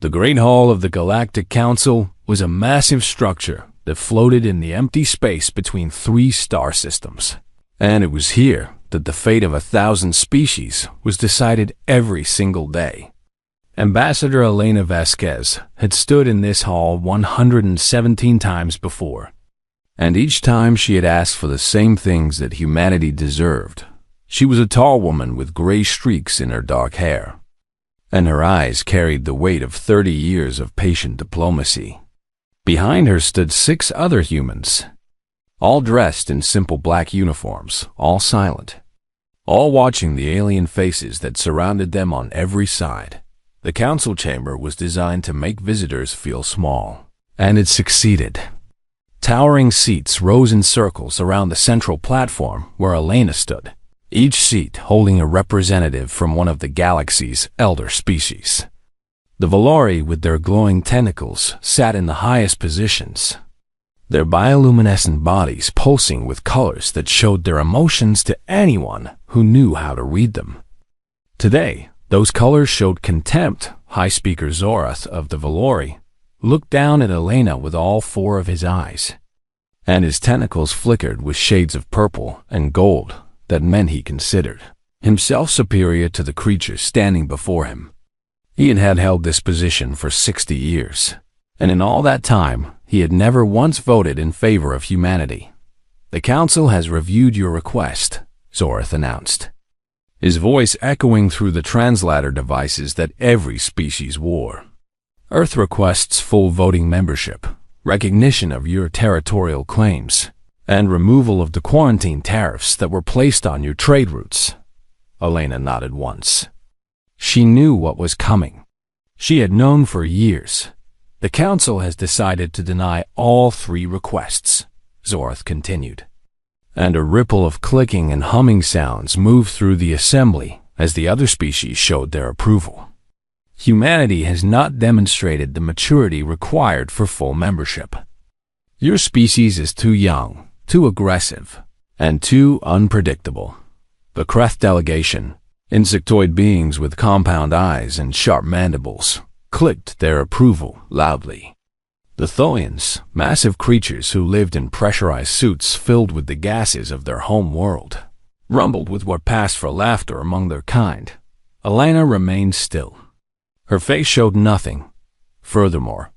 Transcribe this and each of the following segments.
The Great Hall of the Galactic Council was a massive structure that floated in the empty space between three star systems. And it was here that the fate of 1,000 species was decided every single day. Ambassador Elena Vasquez had stood in this hall 117 times before, and each time she had asked for the same things that humanity deserved. She was a tall woman with gray streaks in her dark hair, and her eyes carried the weight of 30 years of patient diplomacy. Behind her stood 6 other humans, all dressed in simple black uniforms, all silent, all watching the alien faces that surrounded them on every side. The council chamber was designed to make visitors feel small, and it succeeded. Towering seats rose in circles around the central platform where Elena stood, each seat holding a representative from one of the galaxy's elder species. The Valori, with their glowing tentacles, sat in the highest positions, their bioluminescent bodies pulsing with colors that showed their emotions to anyone who knew how to read them. Today, those colors showed contempt. High Speaker Zorath of the Valori looked down at Elena with all 4 of his eyes, and his tentacles flickered with shades of purple and gold that meant he considered himself superior to the creatures standing before him. He had held this position for 60 years, and in all that time, he had never once voted in favor of humanity. "The Council has reviewed your request," Zorath announced, his voice echoing through the translator devices that every species wore. "Earth requests full voting membership, recognition of your territorial claims, and removal of the quarantine tariffs that were placed on your trade routes." Elena nodded once. She knew what was coming. She had known for years. "The Council has decided to deny all 3 requests," Zorath continued. And a ripple of clicking and humming sounds moved through the assembly as the other species showed their approval. "Humanity has not demonstrated the maturity required for full membership. Your species is too young, too aggressive, and too unpredictable." The Kreth delegation, insectoid beings with compound eyes and sharp mandibles, clicked their approval loudly. The Thoians, massive creatures who lived in pressurized suits filled with the gases of their home world, rumbled with what passed for laughter among their kind. Elena remained still. Her face showed nothing. "Furthermore,"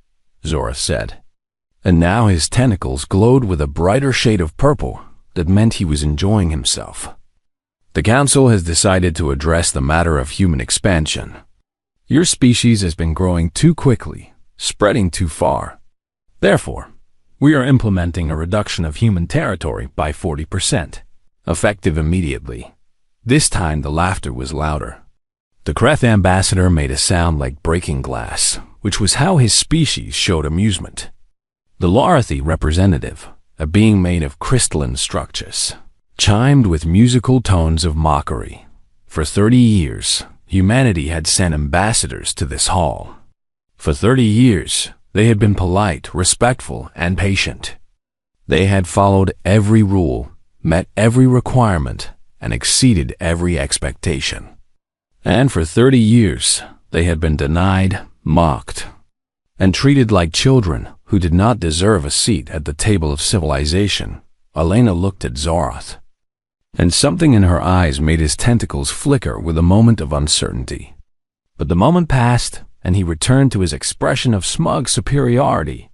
Zorath said, and now his tentacles glowed with a brighter shade of purple that meant he was enjoying himself. "The Council has decided to address the matter of human expansion. Your species has been growing too quickly, spreading too far. Therefore, we are implementing a reduction of human territory by 40%, effective immediately." This time the laughter was louder. The Kreth ambassador made a sound like breaking glass, which was how his species showed amusement. The Larathi representative, a being made of crystalline structures, chimed with musical tones of mockery. For 30 years, humanity had sent ambassadors to this hall. For 30 years, they had been polite, respectful, and patient. They had followed every rule, met every requirement, and exceeded every expectation. And for 30 years, they had been denied, mocked, and treated like children who did not deserve a seat at the table of civilization. Elena looked at Zorath, and something in her eyes made his tentacles flicker with a moment of uncertainty. But the moment passed, and he returned to his expression of smug superiority.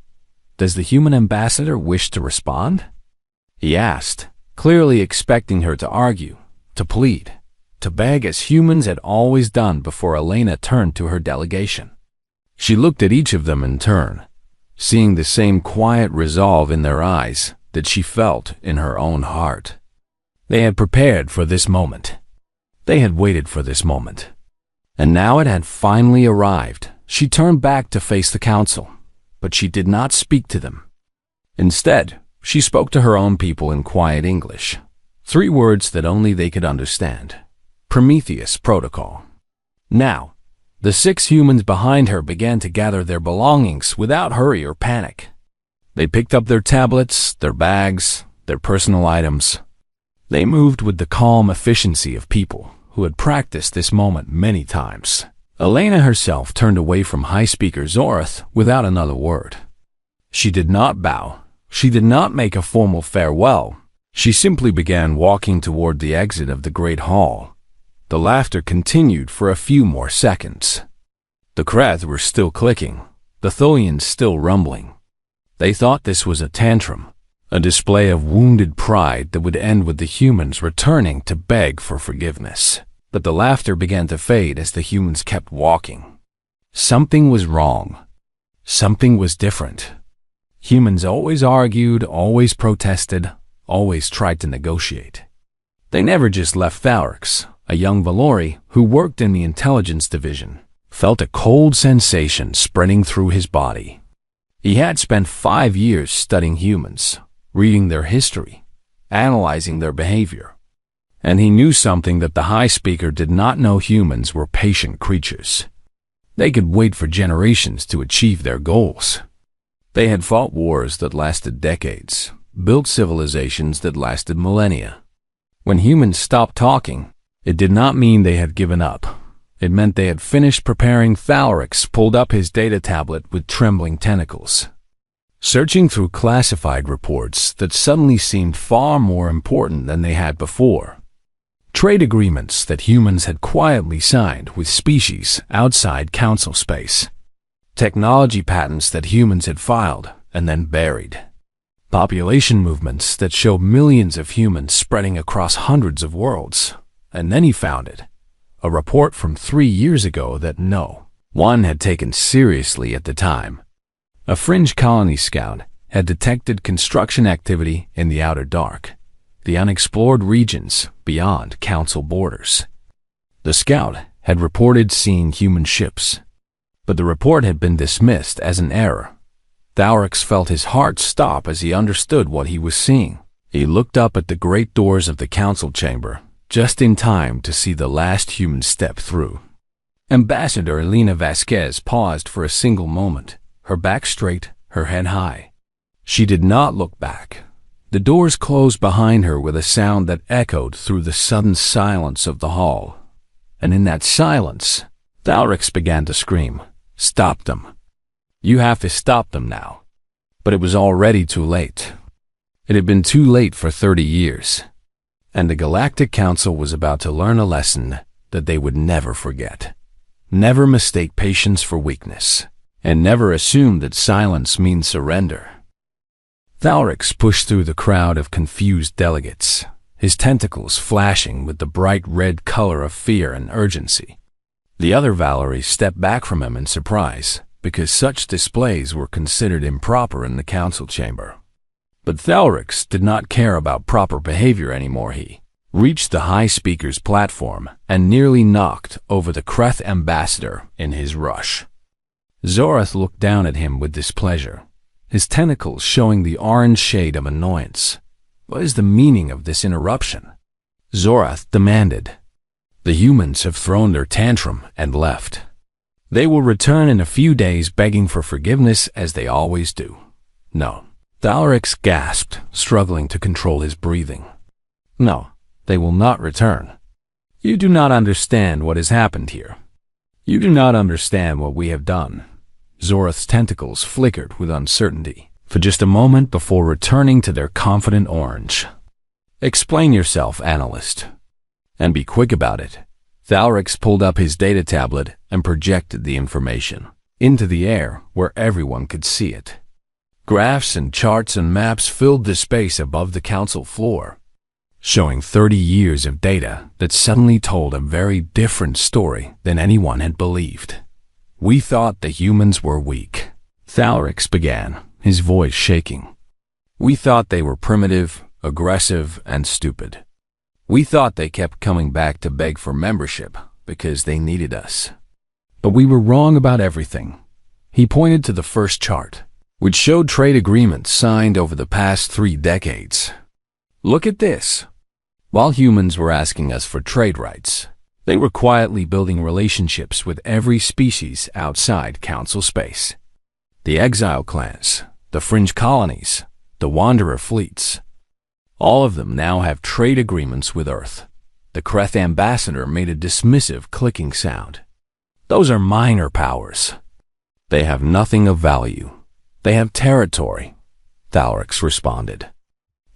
"Does the human ambassador wish to respond?" he asked, clearly expecting her to argue, to plead, to beg as humans had always done before Elena turned to her delegation. She looked at each of them in turn, seeing the same quiet resolve in their eyes that she felt in her own heart. They had prepared for this moment. They had waited for this moment. And now it had finally arrived. She turned back to face the council, but she did not speak to them. Instead, she spoke to her own people in quiet English, 3 words that only they could understand. Prometheus Protocol. Now, the 6 humans behind her began to gather their belongings without hurry or panic. They picked up their tablets, their bags, their personal items. They moved with the calm efficiency of people who had practiced this moment many times. Elena herself turned away from high speaker Zorath without another word. She did not bow. She did not make a formal farewell. She simply began walking toward the exit of the great hall. The laughter continued for a few more seconds. The Kreth were still clicking, the Tholians still rumbling. They thought this was a tantrum, a display of wounded pride that would end with the humans returning to beg for forgiveness. But the laughter began to fade as the humans kept walking. Something was wrong. Something was different. Humans always argued, always protested, always tried to negotiate. They never just left Thalrix. A young Valori who worked in the intelligence division felt a cold sensation spreading through his body. He had spent 5 years studying humans, reading their history, analyzing their behavior. And he knew something that the High Speaker did not know: humans were patient creatures. They could wait for generations to achieve their goals. They had fought wars that lasted decades, built civilizations that lasted millennia. When humans stopped talking, it did not mean they had given up. It meant they had finished preparing. Thalrix pulled up his data tablet with trembling tentacles, searching through classified reports that suddenly seemed far more important than they had before. Trade agreements that humans had quietly signed with species outside Council space. Technology patents that humans had filed and then buried. Population movements that showed millions of humans spreading across hundreds of worlds. And then he found it. A report from 3 years ago that no one had taken seriously at the time. A fringe colony scout had detected construction activity in the outer dark, the unexplored regions beyond Council borders. The scout had reported seeing human ships, but the report had been dismissed as an error. Thalrix felt his heart stop as he understood what he was seeing. He looked up at the great doors of the Council chamber, just in time to see the last human step through. Ambassador Elena Vasquez paused for a single moment, her back straight, her head high. She did not look back. The doors closed behind her with a sound that echoed through the sudden silence of the hall. And in that silence, Thalrix began to scream, "Stop them. You have to stop them now." But it was already too late. It had been too late for 30 years. And the Galactic Council was about to learn a lesson that they would never forget. Never mistake patience for weakness, and never assume that silence means surrender. Thalrix pushed through the crowd of confused delegates, his tentacles flashing with the bright red color of fear and urgency. The other Valori stepped back from him in surprise, because such displays were considered improper in the Council chamber. But Thalrix did not care about proper behavior anymore. He reached the High Speaker's platform and nearly knocked over the Kreth ambassador in his rush. Zorath looked down at him with displeasure, his tentacles showing the orange shade of annoyance. What is the meaning of this interruption? Zorath demanded. The humans have thrown their tantrum and left. They will return in a few days begging for forgiveness as they always do. No. Thalrix gasped, struggling to control his breathing. No, they will not return. You do not understand what has happened here. You do not understand what we have done. Zorath's tentacles flickered with uncertainty for just a moment before returning to their confident orange. Explain yourself, analyst. And be quick about it. Thalrix pulled up his data tablet and projected the information into the air where everyone could see it. Graphs and charts and maps filled the space above the Council floor, showing 30 years of data that suddenly told a very different story than anyone had believed. We thought the humans were weak. Thalrix began, his voice shaking. We thought they were primitive, aggressive, and stupid. We thought they kept coming back to beg for membership because they needed us. But we were wrong about everything. He pointed to the first chart, which showed trade agreements signed over the past 3 decades. Look at this. While humans were asking us for trade rights, they were quietly building relationships with every species outside Council space. The exile clans, the fringe colonies, the wanderer fleets. All of them now have trade agreements with Earth. The Kreth ambassador made a dismissive clicking sound. Those are minor powers. They have nothing of value. They have territory, Thalrix responded.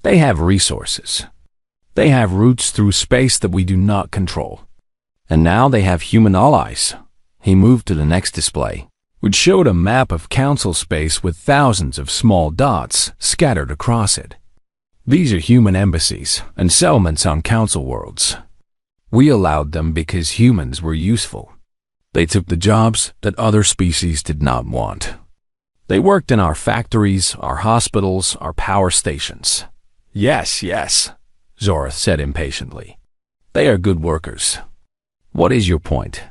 They have resources. They have routes through space that we do not control. And now they have human allies. He moved to the next display, which showed a map of council space with thousands of small dots scattered across it. These are human embassies and settlements on council worlds. We allowed them because humans were useful. They took the jobs that other species did not want. They worked in our factories, our hospitals, our power stations. Yes, Zorath said impatiently. They are good workers. What is your point?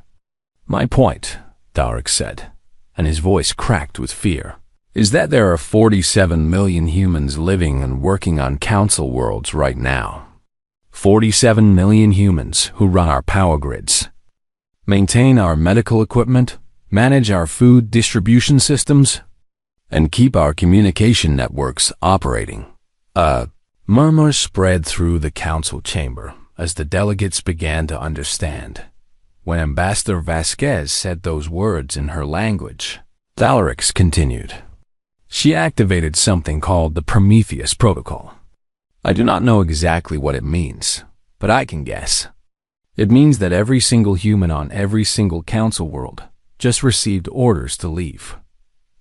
My point, Thalrix said, and his voice cracked with fear, is that there are 47 million humans living and working on council worlds right now. 47 million humans who run our power grids, maintain our medical equipment, manage our food distribution systems, and keep our communication networks operating. Murmurs spread through the council chamber as the delegates began to understand. When Ambassador Vasquez said those words in her language, Thalrix continued. She activated something called the Prometheus Protocol. I do not know exactly what it means, but I can guess. It means that every single human on every single council world just received orders to leave.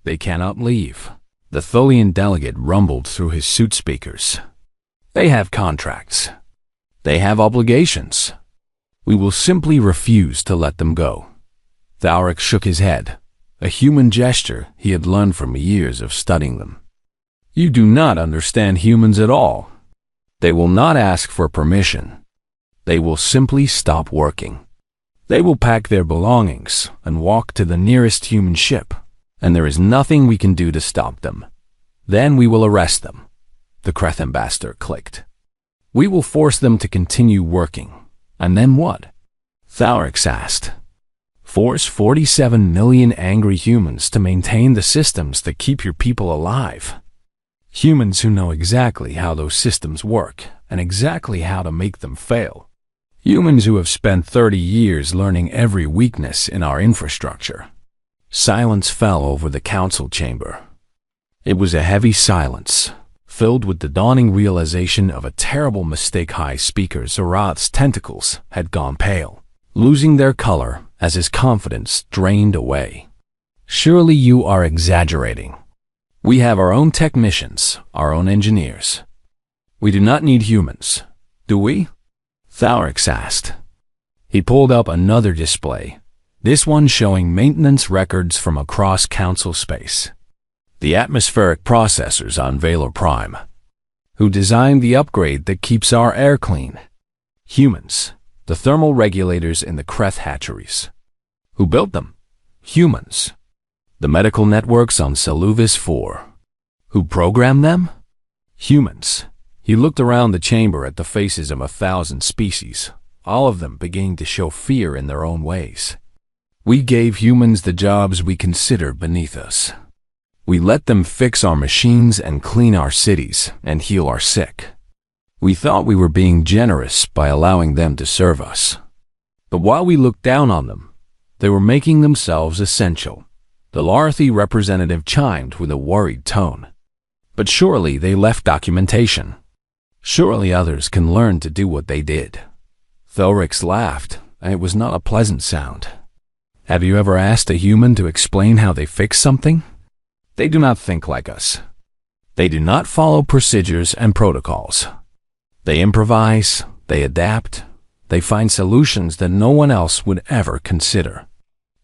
They cannot leave. The Tholian delegate rumbled through his suit speakers. They have contracts. They have obligations. We will simply refuse to let them go. Thalrix shook his head, a human gesture he had learned from years of studying them. You do not understand humans at all. They will not ask for permission. They will simply stop working. They will pack their belongings and walk to the nearest human ship, and there is nothing we can do to stop them. Then we will arrest them. The Kreth ambassador clicked. We will force them to continue working. And then what? Thalrix asked. Force 47 million angry humans to maintain the systems that keep your people alive. Humans who know exactly how those systems work and exactly how to make them fail. Humans who have spent 30 years learning every weakness in our infrastructure. Silence fell over the council chamber. It was a heavy silence, filled with the dawning realization of a terrible mistake. High Speaker Zorath's tentacles had gone pale, losing their color as his confidence drained away. Surely you are exaggerating. We have our own technicians, our own engineers. We do not need humans, do we? Thalrix asked. He pulled up another display, this one showing maintenance records from across council space. The atmospheric processors on Valor Prime. Who designed the upgrade that keeps our air clean? Humans. The thermal regulators in the Kreth hatcheries. Who built them? Humans. The medical networks on Seluvis 4. Who programmed them? Humans. He looked around the chamber at the faces of 1,000 species, all of them beginning to show fear in their own ways. We gave humans the jobs we consider beneath us. We let them fix our machines and clean our cities and heal our sick. We thought we were being generous by allowing them to serve us. But while we looked down on them, they were making themselves essential. The Larathi representative chimed with a worried tone. But surely they left documentation. Surely others can learn to do what they did. Thalrix laughed, and it was not a pleasant sound. Have you ever asked a human to explain how they fix something? They do not think like us. They do not follow procedures and protocols. They improvise, they adapt, they find solutions that no one else would ever consider.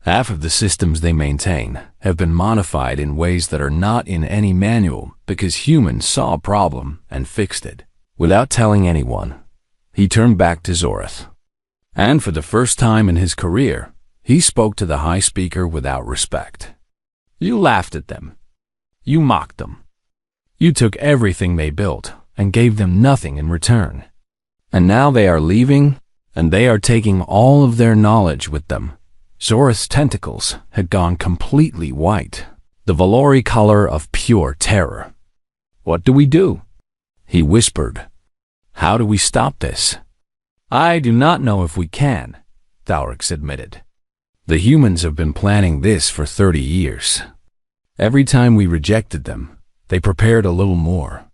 Half of the systems they maintain have been modified in ways that are not in any manual because humans saw a problem and fixed it. Without telling anyone, he turned back to Zorath. And for the first time in his career, he spoke to the High Speaker without respect. You laughed at them. You mocked them. You took everything they built and gave them nothing in return. And now they are leaving, and they are taking all of their knowledge with them. Zorath's tentacles had gone completely white, the Valori color of pure terror. What do we do? He whispered. How do we stop this? I do not know if we can, Thalrix admitted. The humans have been planning this for 30 years. Every time we rejected them, they prepared a little more.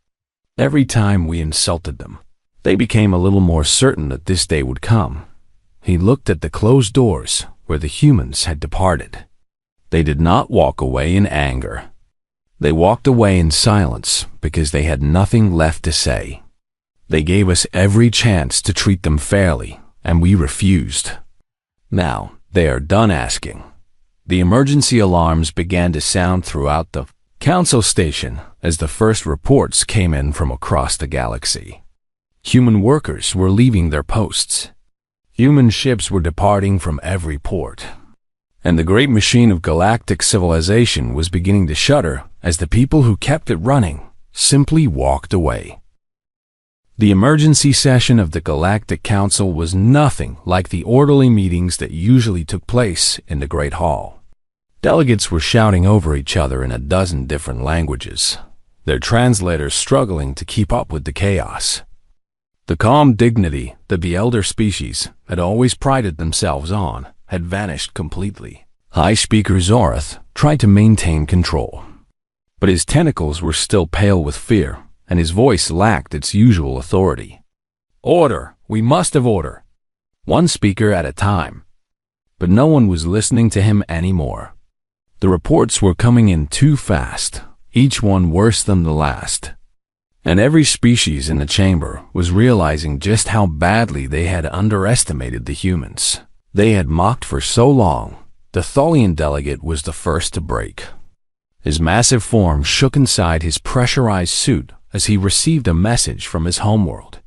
Every time we insulted them, they became a little more certain that this day would come. He looked at the closed doors where the humans had departed. They did not walk away in anger. They walked away in silence because they had nothing left to say. They gave us every chance to treat them fairly, and we refused. Now, they are done asking. The emergency alarms began to sound throughout the council station as the first reports came in from across the galaxy. Human workers were leaving their posts. Human ships were departing from every port. And the great machine of galactic civilization was beginning to shudder as the people who kept it running simply walked away. The emergency session of the Galactic Council was nothing like the orderly meetings that usually took place in the Great Hall. Delegates were shouting over each other in a dozen different languages, their translators struggling to keep up with the chaos. The calm dignity that the elder species had always prided themselves on had vanished completely. High Speaker Zorath tried to maintain control, but his tentacles were still pale with fear, and his voice lacked its usual authority. "Order! We must have order!" One speaker at a time. But no one was listening to him anymore. The reports were coming in too fast, each one worse than the last. And every species in the chamber was realizing just how badly they had underestimated the humans. They had mocked for so long. The Tholian delegate was the first to break. His massive form shook inside his pressurized suit as he received a message from his homeworld.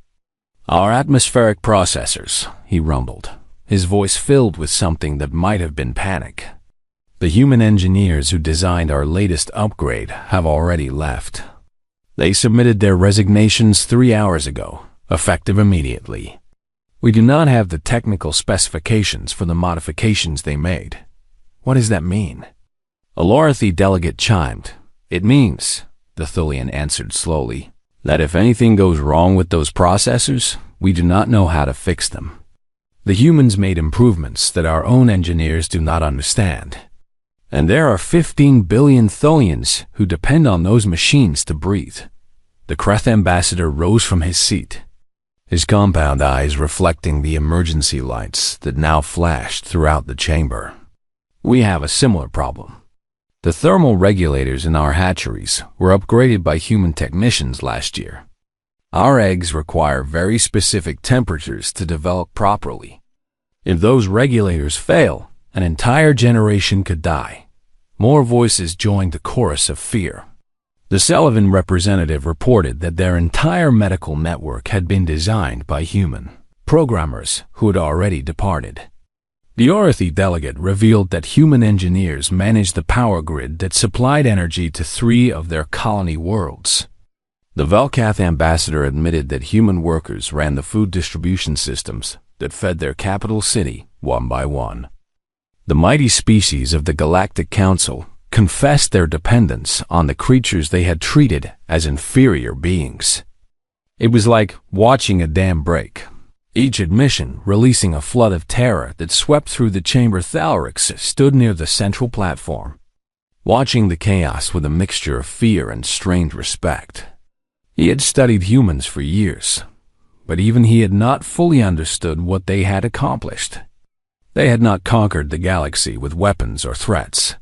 "Our atmospheric processors," he rumbled, his voice filled with something that might have been panic. "The human engineers who designed our latest upgrade have already left. They submitted their resignations 3 hours ago, effective immediately. We do not have the technical specifications for the modifications they made." "What does that mean?" A Lorathi delegate chimed. "It means," the Tholian answered slowly, "that if anything goes wrong with those processors, we do not know how to fix them. The humans made improvements that our own engineers do not understand. And there are 15 billion Tholians who depend on those machines to breathe." The Kreth ambassador rose from his seat, his compound eyes reflecting the emergency lights that now flashed throughout the chamber. "We have a similar problem. The thermal regulators in our hatcheries were upgraded by human technicians last year. Our eggs require very specific temperatures to develop properly. If those regulators fail, an entire generation could die." More voices joined the chorus of fear. The Sullivan representative reported that their entire medical network had been designed by human programmers who had already departed. The Orathi delegate revealed that human engineers managed the power grid that supplied energy to 3 of their colony worlds. The Velkath ambassador admitted that human workers ran the food distribution systems that fed their capital city one by one. The mighty species of the Galactic Council confessed their dependence on the creatures they had treated as inferior beings. It was like watching a dam break, each admission releasing a flood of terror that swept through the chamber. Thalrix stood near the central platform, watching the chaos with a mixture of fear and strained respect. He had studied humans for years, but even he had not fully understood what they had accomplished. They had not conquered the galaxy with weapons or threats.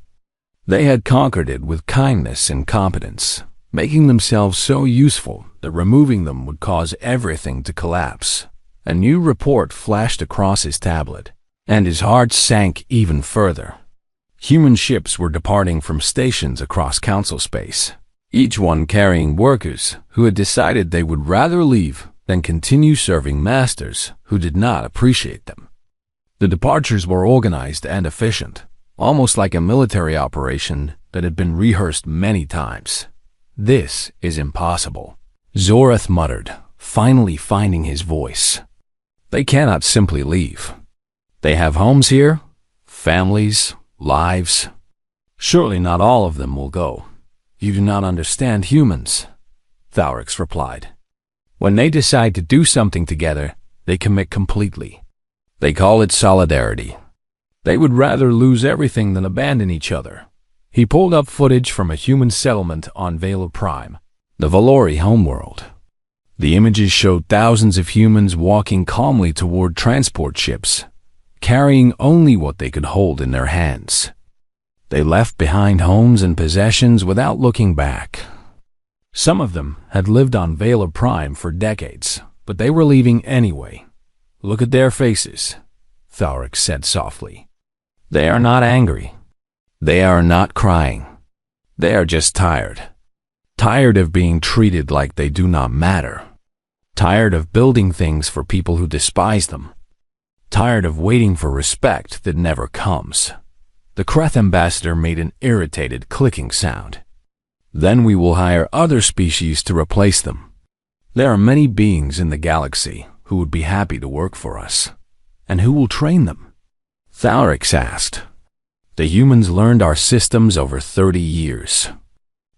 They had conquered it with kindness and competence, making themselves so useful that removing them would cause everything to collapse. A new report flashed across his tablet, and his heart sank even further. Human ships were departing from stations across council space, each one carrying workers who had decided they would rather leave than continue serving masters who did not appreciate them. The departures were organized and efficient, almost like a military operation that had been rehearsed many times. "This is impossible," Zorath muttered, finally finding his voice. "They cannot simply leave. They have homes here, families, lives. Surely not all of them will go." "You do not understand humans," Thalrix replied. "When they decide to do something together, they commit completely. They call it solidarity. They would rather lose everything than abandon each other. He pulled up footage from a human settlement on Vela Prime, the Valori homeworld. The images showed thousands of humans walking calmly toward transport ships, carrying only what they could hold in their hands. They left behind homes and possessions without looking back. Some of them had lived on Vela Prime for decades, but they were leaving anyway. Look at their faces, Thaurik said softly. They are not angry. They are not crying. They are just tired. Tired of being treated like they do not matter. Tired of building things for people who despise them. Tired of waiting for respect that never comes. The Kreth ambassador made an irritated clicking sound. Then we will hire other species to replace them. There are many beings in the galaxy who would be happy to work for us. And who will train them? Thaurik asked. The humans learned our systems over 30 years.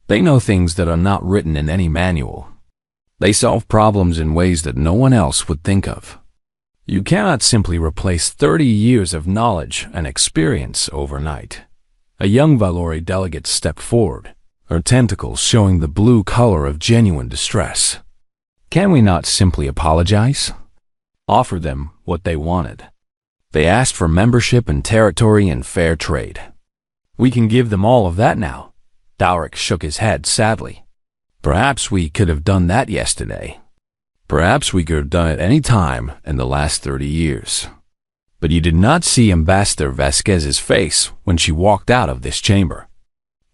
They know things that are not written in any manual. They solve problems in ways that no one else would think of. You cannot simply replace 30 years of knowledge and experience overnight. A young Valori delegate stepped forward, her tentacles showing the blue color of genuine distress. Can we not simply apologize? Offer them what they wanted. They asked for membership and territory and fair trade. We can give them all of that now. Thaurik shook his head sadly. Perhaps we could have done that yesterday. Perhaps we could have done it any time in the last 30 years. But you did not see Ambassador Vasquez's face when she walked out of this chamber.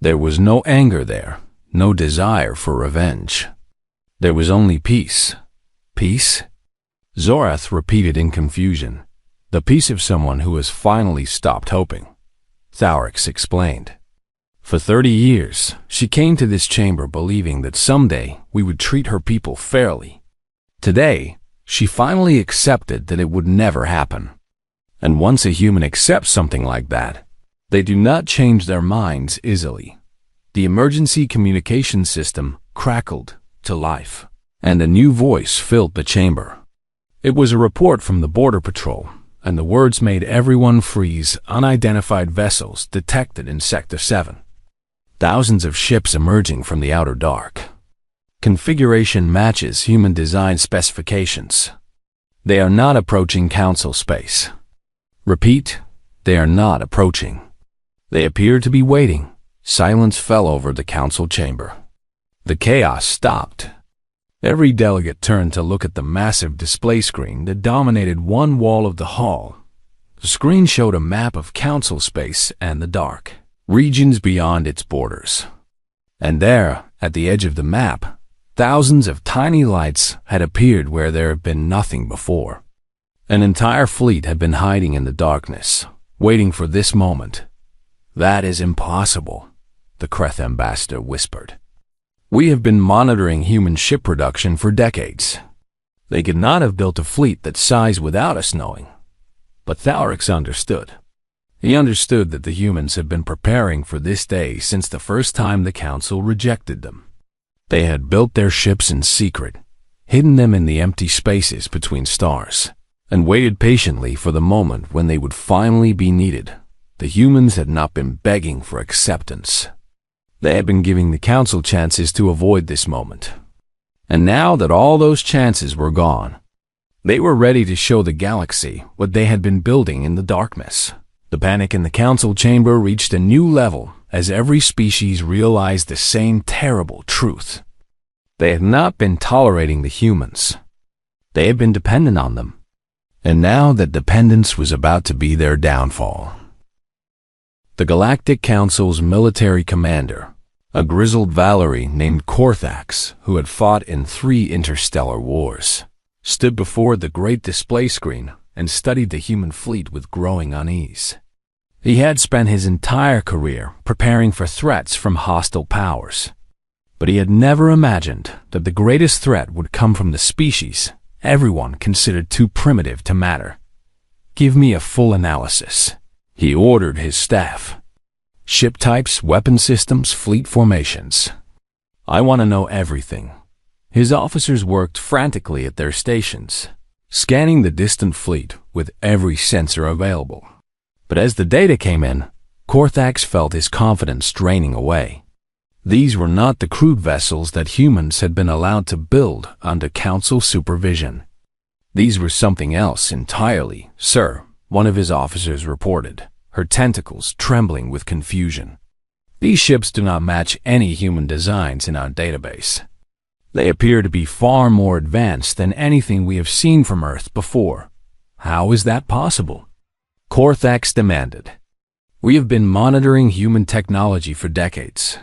There was no anger there, no desire for revenge. There was only peace. Peace? Zorath repeated in confusion. The peace of someone who has finally stopped hoping. Thaurik explained. For 30 years, she came to this chamber believing that someday we would treat her people fairly. Today, she finally accepted that it would never happen. And once a human accepts something like that, they do not change their minds easily. The emergency communication system crackled to life, and a new voice filled the chamber. It was a report from the Border Patrol, and the words made everyone freeze. Unidentified vessels detected in Sector 7. Thousands of ships emerging from the outer dark. Configuration matches human design specifications. They are not approaching Council space. Repeat, they are not approaching. They appear to be waiting. Silence fell over the Council chamber. The chaos stopped. Every delegate turned to look at the massive display screen that dominated one wall of the hall. The screen showed a map of Council space and the dark, regions beyond its borders. And there, at the edge of the map, thousands of tiny lights had appeared where there had been nothing before. An entire fleet had been hiding in the darkness, waiting for this moment. That is impossible, the Kreth ambassador whispered. We have been monitoring human ship production for decades. They could not have built a fleet that size without us knowing. But Thaurik understood. He understood that the humans had been preparing for this day since the first time the Council rejected them. They had built their ships in secret, hidden them in the empty spaces between stars, and waited patiently for the moment when they would finally be needed. The humans had not been begging for acceptance. They had been giving the Council chances to avoid this moment. And now that all those chances were gone, they were ready to show the galaxy what they had been building in the darkness. The panic in the Council chamber reached a new level as every species realized the same terrible truth. They had not been tolerating the humans. They had been dependent on them. And now that dependence was about to be their downfall. The Galactic Council's military commander, a grizzled Valori named Korthax, who had fought in 3 interstellar wars, stood before the great display screen and studied the human fleet with growing unease. He had spent his entire career preparing for threats from hostile powers, but he had never imagined that the greatest threat would come from the species everyone considered too primitive to matter. Give me a full analysis, he ordered his staff. Ship types, weapon systems, fleet formations. I want to know everything. His officers worked frantically at their stations, scanning the distant fleet with every sensor available. But as the data came in, Korthax felt his confidence draining away. These were not the crude vessels that humans had been allowed to build under Council supervision. These were something else entirely, sir, one of his officers reported, her tentacles trembling with confusion. These ships do not match any human designs in our database. They appear to be far more advanced than anything we have seen from Earth before. How is that possible? Korthax demanded. We have been monitoring human technology for decades.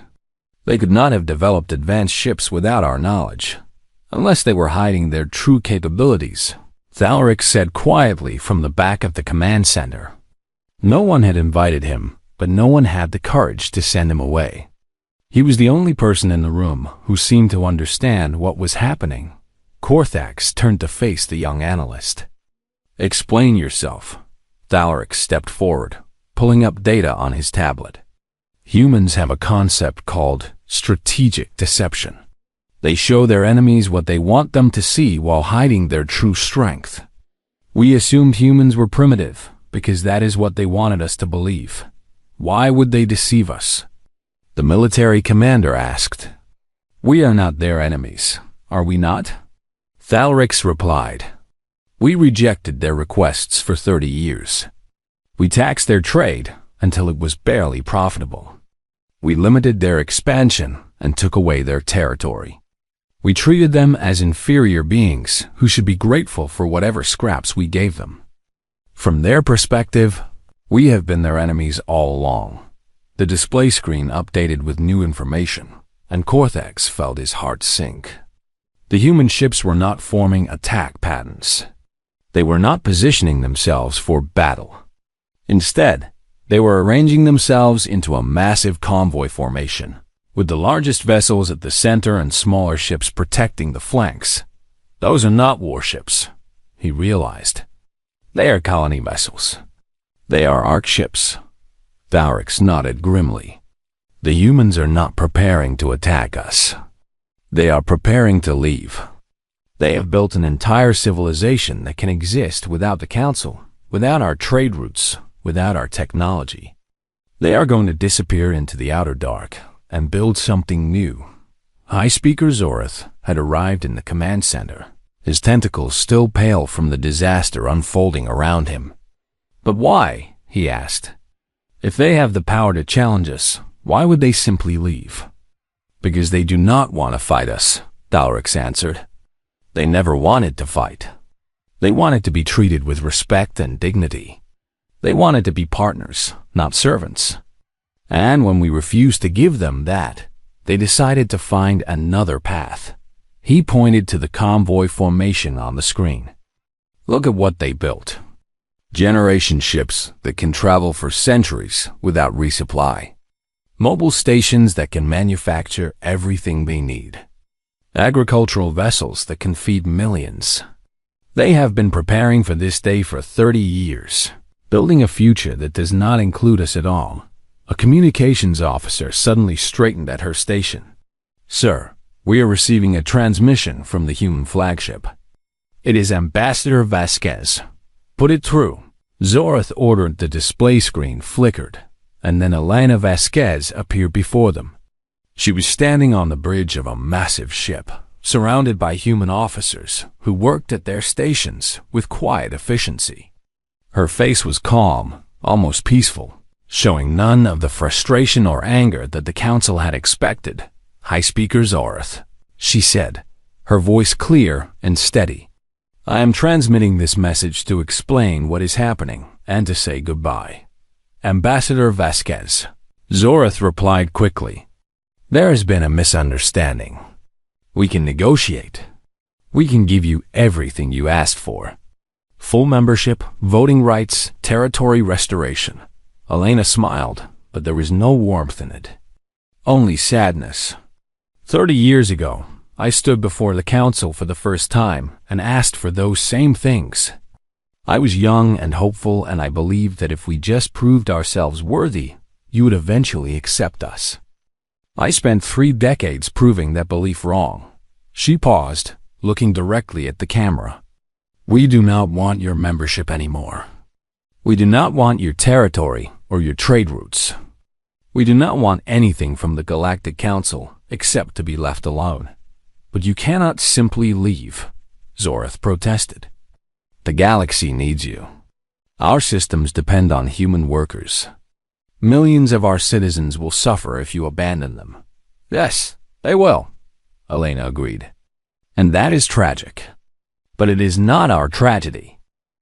They could not have developed advanced ships without our knowledge, unless they were hiding their true capabilities, Thalric said quietly from the back of the command center. No one had invited him, but no one had the courage to send him away. He was the only person in the room who seemed to understand what was happening. Korthax turned to face the young analyst. Explain yourself. Thalric stepped forward, pulling up data on his tablet. Humans have a concept called strategic deception. They show their enemies what they want them to see while hiding their true strength. We assumed humans were primitive because that is what they wanted us to believe. Why would they deceive us? The military commander asked. We are not their enemies, are we not? Thalrix replied. We rejected their requests for 30 years. We taxed their trade until it was barely profitable. We limited their expansion and took away their territory. We treated them as inferior beings who should be grateful for whatever scraps we gave them. From their perspective, we have been their enemies all along. The display screen updated with new information, and Korthax felt his heart sink. The human ships were not forming attack patterns. They were not positioning themselves for battle. Instead, they were arranging themselves into a massive convoy formation, with the largest vessels at the center and smaller ships protecting the flanks. Those are not warships, he realized. They are colony vessels. They are arc ships. Thalrix nodded grimly. The humans are not preparing to attack us. They are preparing to leave. They have built an entire civilization that can exist without the Council, without our trade routes, without our technology. They are going to disappear into the outer dark and build something new. High Speaker Zorith had arrived in the command center, his tentacles still pale from the disaster unfolding around him. But why? He asked. If they have the power to challenge us, why would they simply leave? Because they do not want to fight us, Thalrix answered. They never wanted to fight. They wanted to be treated with respect and dignity. They wanted to be partners, not servants. And when we refused to give them that, they decided to find another path. He pointed to the convoy formation on the screen. Look at what they built. Generation ships that can travel for centuries without resupply. Mobile stations that can manufacture everything they need. Agricultural vessels that can feed millions. They have been preparing for this day for 30 years. Building a future that does not include us at all. A communications officer suddenly straightened at her station. Sir, we are receiving a transmission from the human flagship. It is Ambassador Vasquez. Put it through. Zorith ordered. The display screen flickered, and then Elena Vasquez appeared before them. She was standing on the bridge of a massive ship, surrounded by human officers who worked at their stations with quiet efficiency. Her face was calm, almost peaceful, showing none of the frustration or anger that the Council had expected. High Speaker Zorith, she said, her voice clear and steady. I am transmitting this message to explain what is happening and to say goodbye. Ambassador Vasquez. Zorith replied quickly. There has been a misunderstanding. We can negotiate. We can give you everything you asked for. Full membership, voting rights, territory restoration. Elena smiled, but there was no warmth in it. Only sadness. 30 years ago, I stood before the Council for the first time and asked for those same things. I was young and hopeful, and I believed that if we just proved ourselves worthy, you would eventually accept us. I spent 3 decades proving that belief wrong. She paused, looking directly at the camera. We do not want your membership anymore. We do not want your territory or your trade routes. We do not want anything from the Galactic Council except to be left alone. But you cannot simply leave, Zorath protested. The galaxy needs you. Our systems depend on human workers. Millions of our citizens will suffer if you abandon them. Yes, they will, Elena agreed. And that is tragic. But it is not our tragedy.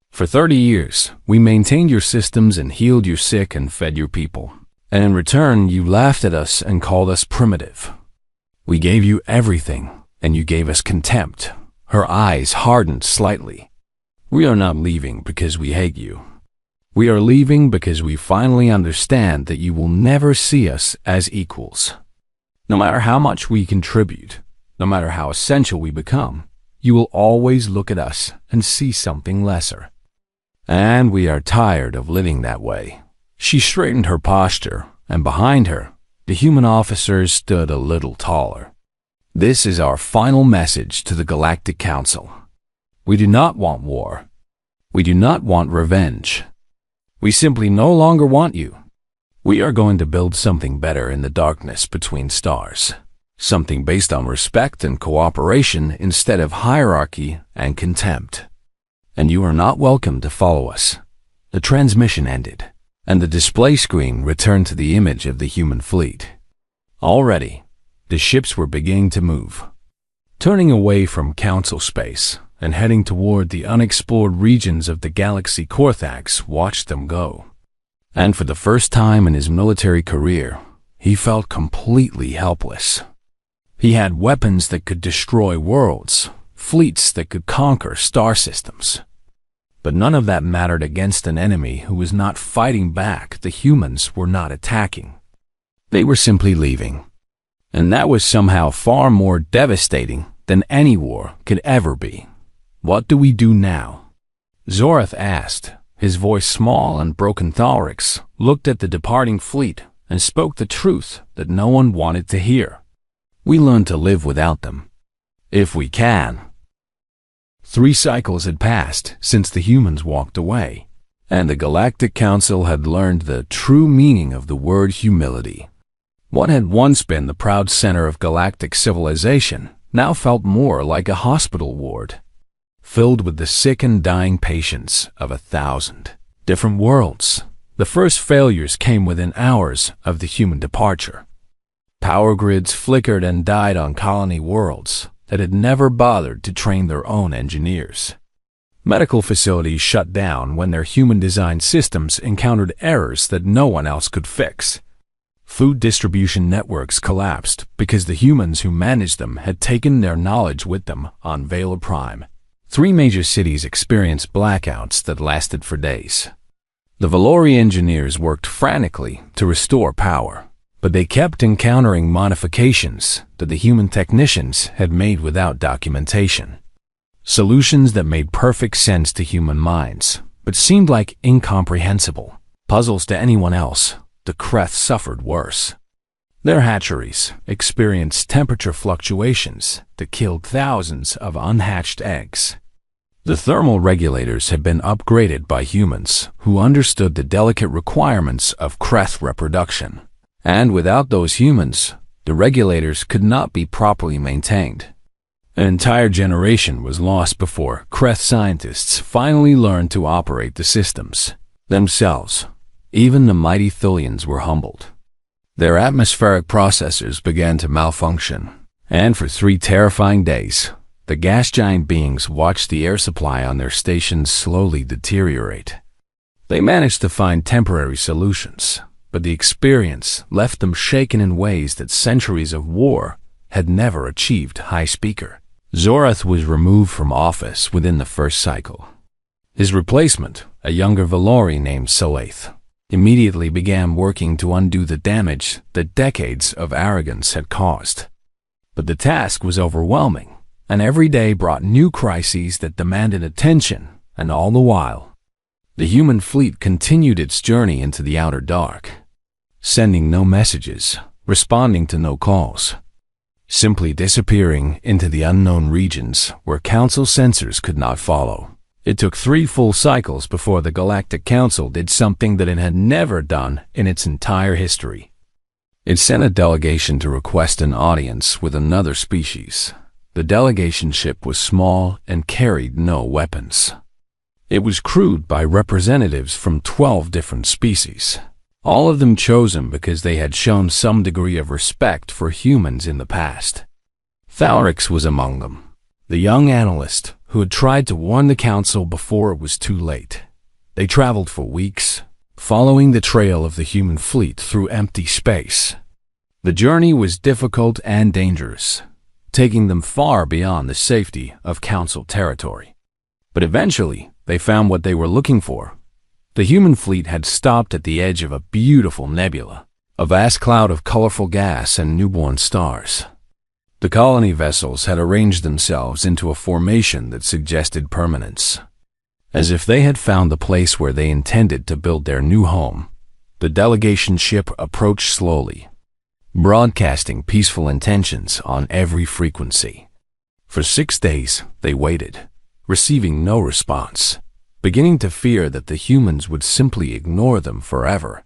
For 30 years, we maintained your systems and healed your sick and fed your people. And in return, you laughed at us and called us primitive. We gave you everything, and you gave us contempt. Her eyes hardened slightly. We are not leaving because we hate you. We are leaving because we finally understand that you will never see us as equals. No matter how much we contribute, no matter how essential we become, you will always look at us and see something lesser. And we are tired of living that way. She straightened her posture, and behind her, the human officers stood a little taller. This is our final message to the Galactic Council. We do not want war. We do not want revenge. We simply no longer want you. We are going to build something better in the darkness between stars. Something based on respect and cooperation instead of hierarchy and contempt. And you are not welcome to follow us. The transmission ended, and the display screen returned to the image of the human fleet. Already, the ships were beginning to move, turning away from Council space and heading toward the unexplored regions of the galaxy. Korthax watched them go. And for the first time in his military career, he felt completely helpless. He had weapons that could destroy worlds, fleets that could conquer star systems. But none of that mattered against an enemy who was not fighting back. The humans were not attacking. They were simply leaving. And that was somehow far more devastating than any war could ever be. What do we do now? Zorath asked. His voice small and broken. Thalrix looked at the departing fleet and spoke the truth that no one wanted to hear. We learn to live without them. If we can. 3 cycles had passed since the humans walked away, and the Galactic Council had learned the true meaning of the word humility. What had once been the proud center of galactic civilization now felt more like a hospital ward, filled with the sick and dying patients of 1,000 different worlds. The first failures came within hours of the human departure. Power grids flickered and died on colony worlds that had never bothered to train their own engineers. Medical facilities shut down when their human-designed systems encountered errors that no one else could fix. Food distribution networks collapsed because the humans who managed them had taken their knowledge with them on Valor Prime. 3 major cities experienced blackouts that lasted for days. The Valori engineers worked frantically to restore power, but they kept encountering modifications that the human technicians had made without documentation. Solutions that made perfect sense to human minds, but seemed like incomprehensible puzzles to anyone else. The Kreth suffered worse. Their hatcheries experienced temperature fluctuations that killed thousands of unhatched eggs. The thermal regulators had been upgraded by humans who understood the delicate requirements of Kreth reproduction. And without those humans, the regulators could not be properly maintained. An entire generation was lost before Kreth scientists finally learned to operate the systems themselves. Even the mighty Thullians were humbled. Their atmospheric processors began to malfunction, and for 3 terrifying days, the gas giant beings watched the air supply on their stations slowly deteriorate. They managed to find temporary solutions, but the experience left them shaken in ways that centuries of war had never achieved. High Speaker Zorath was removed from office within the first cycle. His replacement, a younger Valori named Salaith, immediately began working to undo the damage that decades of arrogance had caused. But the task was overwhelming, and every day brought new crises that demanded attention, and all the while, the human fleet continued its journey into the outer dark. Sending no messages, responding to no calls, simply disappearing into the unknown regions where Council sensors could not follow. It took 3 full cycles before the Galactic Council did something that it had never done in its entire history. It sent a delegation to request an audience with another species. The delegation ship was small and carried no weapons. It was crewed by representatives from 12 different species, all of them chosen because they had shown some degree of respect for humans in the past. Thalrix was among them, the young analyst who had tried to warn the council before it was too late. They traveled for weeks, following the trail of the human fleet through empty space. The journey was difficult and dangerous, taking them far beyond the safety of council territory. But eventually, they found what they were looking for. The human fleet had stopped at the edge of a beautiful nebula, a vast cloud of colorful gas and newborn stars. The colony vessels had arranged themselves into a formation that suggested permanence. As if they had found the place where they intended to build their new home, the delegation ship approached slowly, broadcasting peaceful intentions on every frequency. For 6 days, they waited, receiving no response, beginning to fear that the humans would simply ignore them forever.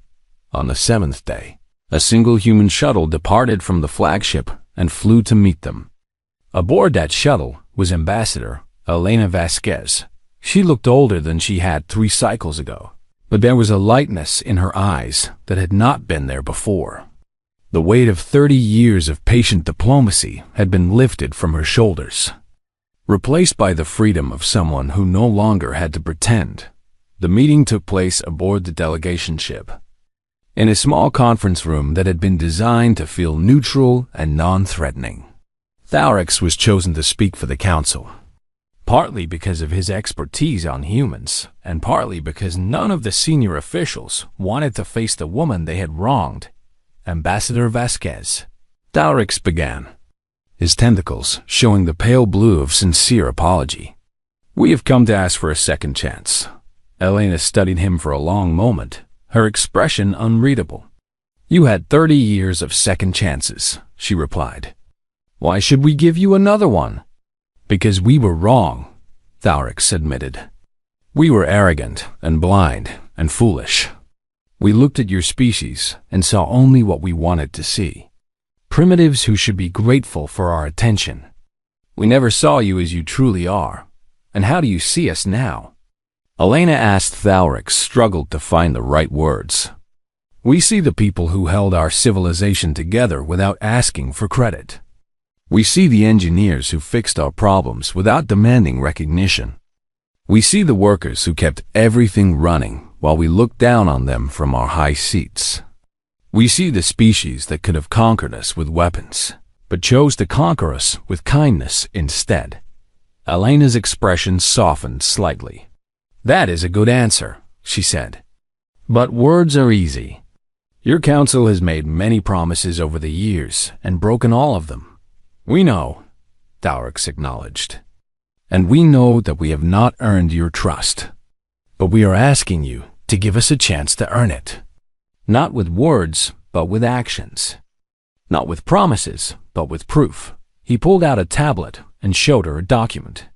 On the 7th day, a single human shuttle departed from the flagship and flew to meet them. Aboard that shuttle was Ambassador Elena Vasquez. She looked older than she had 3 cycles ago, but there was a lightness in her eyes that had not been there before. The weight of 30 years of patient diplomacy had been lifted from her shoulders, replaced by the freedom of someone who no longer had to pretend. The meeting took place aboard the delegation ship, in a small conference room that had been designed to feel neutral and non-threatening. Thalrix was chosen to speak for the council, partly because of his expertise on humans, and partly because none of the senior officials wanted to face the woman they had wronged, Ambassador Vasquez. Thalrix began, his tentacles showing the pale blue of sincere apology. "We have come to ask for a second chance." Elena studied him for a long moment, her expression unreadable. "You had 30 years of second chances," she replied. "Why should we give you another one?" "Because we were wrong," Thalrix admitted. "We were arrogant and blind and foolish. We looked at your species and saw only what we wanted to see. Primitives who should be grateful for our attention. We never saw you as you truly are. And how do you see us now?" Elena asked. Thalrix struggled to find the right words. "We see the people who held our civilization together without asking for credit. We see the engineers who fixed our problems without demanding recognition. We see the workers who kept everything running while we looked down on them from our high seats. We see the species that could have conquered us with weapons, but chose to conquer us with kindness instead." Elena's expression softened slightly. "That is a good answer," she said. "But words are easy. Your council has made many promises over the years and broken all of them." "We know," Thalrix acknowledged. "And we know that we have not earned your trust. But we are asking you to give us a chance to earn it. Not with words, but with actions. Not with promises, but with proof." He pulled out a tablet and showed her a document.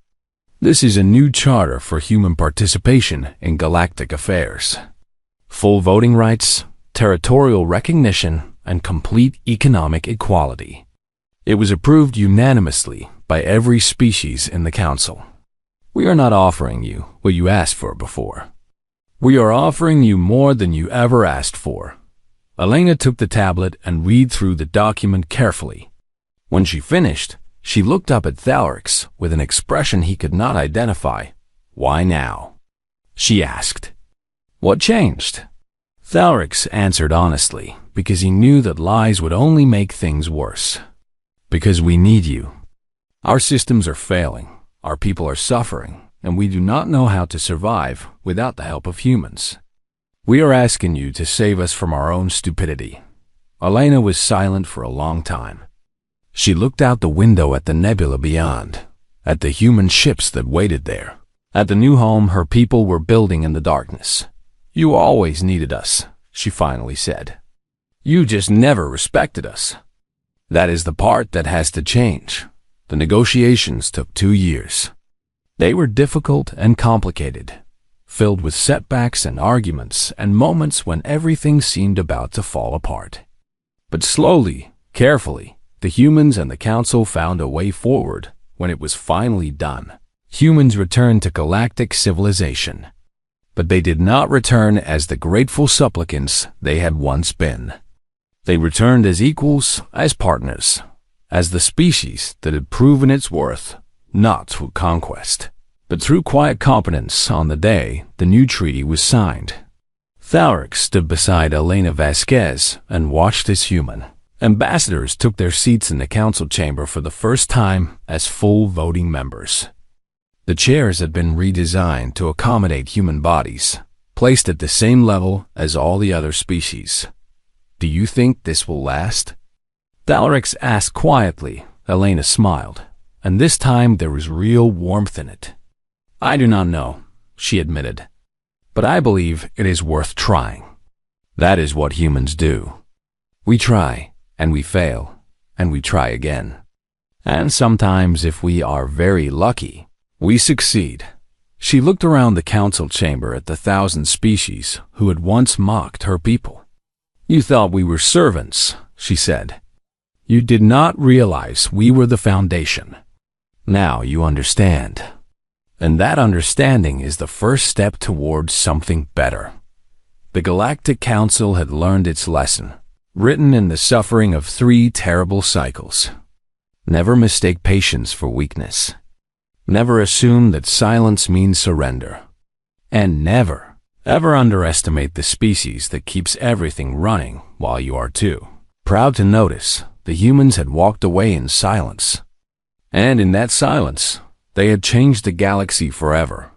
"This is a new charter for human participation in galactic affairs. Full voting rights, territorial recognition, and complete economic equality. It was approved unanimously by every species in the council. We are not offering you what you asked for before. We are offering you more than you ever asked for." Elena took the tablet and read through the document carefully. When she finished, she looked up at Thalrix with an expression he could not identify. "Why now?" she asked. "What changed?" Thalrix answered honestly, because he knew that lies would only make things worse. "Because we need you. Our systems are failing, our people are suffering, and we do not know how to survive without the help of humans. We are asking you to save us from our own stupidity." Elena was silent for a long time. She looked out the window at the nebula beyond, at the human ships that waited there, at the new home her people were building in the darkness. "You always needed us," she finally said. "You just never respected us. That is the part that has to change. The negotiations took 2 years. They were difficult and complicated, filled with setbacks and arguments and moments when everything seemed about to fall apart. But slowly, carefully, the humans and the council found a way forward. When it was finally done, humans returned to galactic civilization. But they did not return as the grateful supplicants they had once been. They returned as equals, as partners, as the species that had proven its worth, not through conquest, but through quiet competence. On the day the new treaty was signed, Thalric stood beside Elena Vasquez and watched as human ambassadors took their seats in the council chamber for the first time as full voting members. The chairs had been redesigned to accommodate human bodies, placed at the same level as all the other species. "Do you think this will last?" Thalric asked quietly. Elena smiled, and this time there was real warmth in it. "I do not know," she admitted, "but I believe it is worth trying." That is what humans do. We try, and we fail, and we try again. And sometimes, if we are very lucky, we succeed. She looked around the council chamber at the 1,000 species who had once mocked her people. "You thought we were servants," she said. "You did not realize we were the foundation. Now you understand. And that understanding is the first step towards something better." The Galactic Council had learned its lesson, written in the suffering of 3 terrible cycles. Never mistake patience for weakness. Never assume that silence means surrender. And never, ever underestimate the species that keeps everything running while you are too proud to notice. The humans had walked away in silence. And in that silence, they had changed the galaxy forever.